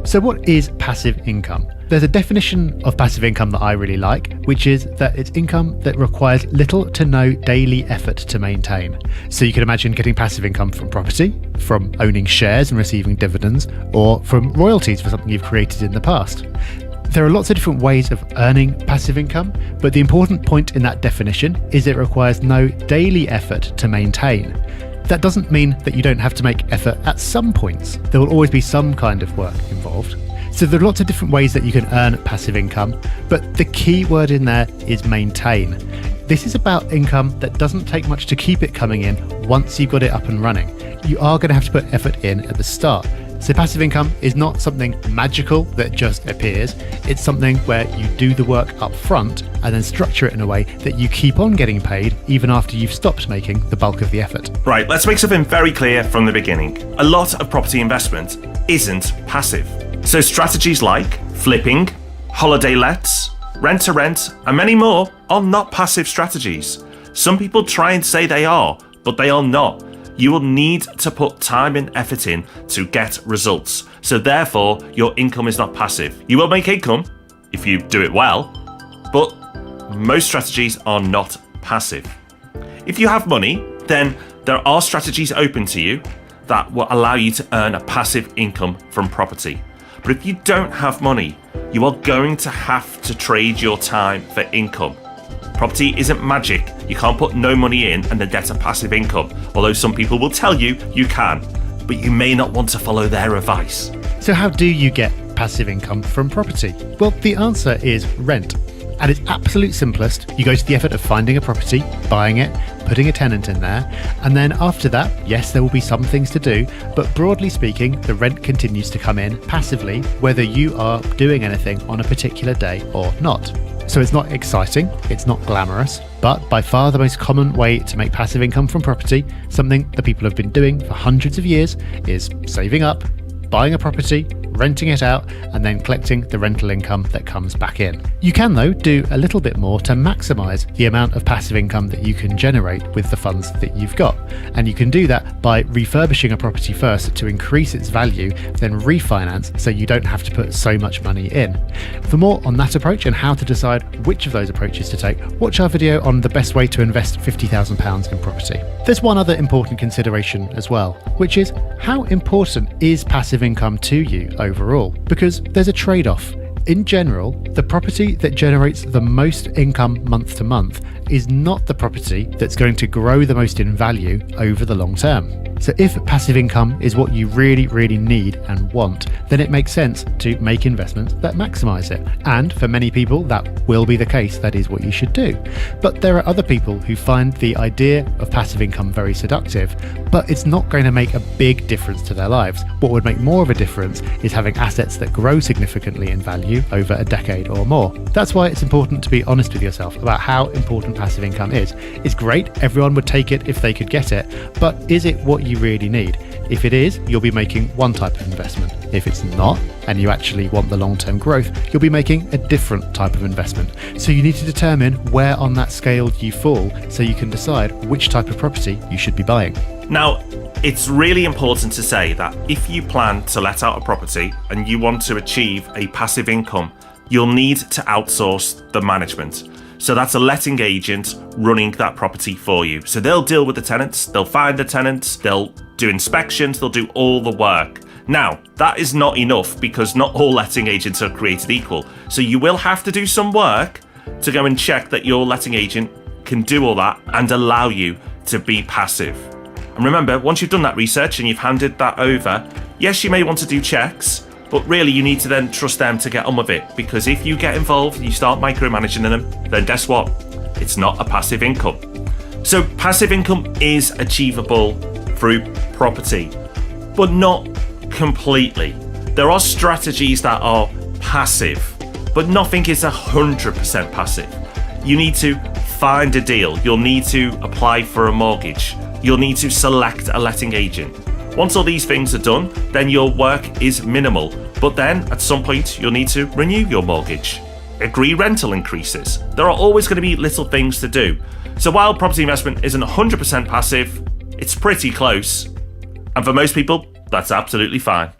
So what is passive income? There's a definition of passive income that I really like, which is that it's income that requires little to no daily effort to maintain. So you can imagine getting passive income from property, from owning shares and receiving dividends, or from royalties for something you've created in the past. There are lots of different ways of earning passive income, but the important point in that definition is it requires no daily effort to maintain. That doesn't mean that you don't have to make effort at some points. There will always be some kind of work involved. So there are lots of different ways that you can earn passive income, but the key word in there is maintain. This is about income that doesn't take much to keep it coming in once you've got it up and running. You are going to have to put effort in at the start. So passive income is not something magical that just appears. It's something where you do the work up front and then structure it in a way that you keep on getting paid even after you've stopped making the bulk of the effort. Right, let's make something very clear from the beginning. A lot of property investment isn't passive. So strategies like flipping, holiday lets, rent to rent, and many more are not passive strategies. Some people try and say they are, but they are not. You will need to put time and effort in to get results. So therefore, your income is not passive. You will make income if you do it well, but most strategies are not passive. If you have money, then there are strategies open to you that will allow you to earn a passive income from property. But if you don't have money, you are going to have to trade your time for income. Property isn't magic. You can't put no money in and then get a passive income, although some people will tell you you can, but you may not want to follow their advice. So how do you get passive income from property? Well, the answer is rent. At its absolute simplest, you go to the effort of finding a property, buying it, putting a tenant in there, and then after that, yes, there will be some things to do, but broadly speaking, the rent continues to come in passively, whether you are doing anything on a particular day or not. So it's not exciting, it's not glamorous, but by far the most common way to make passive income from property, something that people have been doing for hundreds of years, is saving up, buying a property, renting it out, and then collecting the rental income that comes back in. You can, though, do a little bit more to maximize the amount of passive income that you can generate with the funds that you've got. And you can do that by refurbishing a property first to increase its value, then refinance so you don't have to put so much money in. For more on that approach and how to decide which of those approaches to take, watch our video on the best way to invest £50,000 in property. There's one other important consideration as well, which is how important is passive income to you overall? Because there's a trade-off. In general, the property that generates the most income month to month is not the property that's going to grow the most in value over the long term. So if passive income is what you really, really need and want, then it makes sense to make investments that maximize it. And for many people, that will be the case. That is what you should do. But there are other people who find the idea of passive income very seductive, but it's not going to make a big difference to their lives. What would make more of a difference is having assets that grow significantly in value over a decade or more. That's why it's important to be honest with yourself about how important passive income is. It's great, everyone would take it if they could get it, but is it what you really need? If it is, you'll be making one type of investment. If it's not, and you actually want the long-term growth, you'll be making a different type of investment. So you need to determine where on that scale you fall so you can decide which type of property you should be buying. Now, it's really important to say that if you plan to let out a property and you want to achieve a passive income, you'll need to outsource the management. So that's a letting agent running that property for you. So they'll deal with the tenants, they'll find the tenants, they'll do inspections, they'll do all the work. Now, that is not enough because not all letting agents are created equal. So you will have to do some work to go and check that your letting agent can do all that and allow you to be passive. And remember, once you've done that research and you've handed that over, yes, you may want to do checks, but really you need to then trust them to get on with it, because if you get involved and you start micromanaging them, then guess what? It's not a passive income. So passive income is achievable through property, but not completely. There are strategies that are passive, but nothing is 100% passive. You need to find a deal. You'll need to apply for a mortgage. You'll need to select a letting agent. Once all these things are done, then your work is minimal. But then at some point, you'll need to renew your mortgage, agree rental increases. There are always going to be little things to do. So while property investment isn't 100% passive, it's pretty close. And for most people, that's absolutely fine.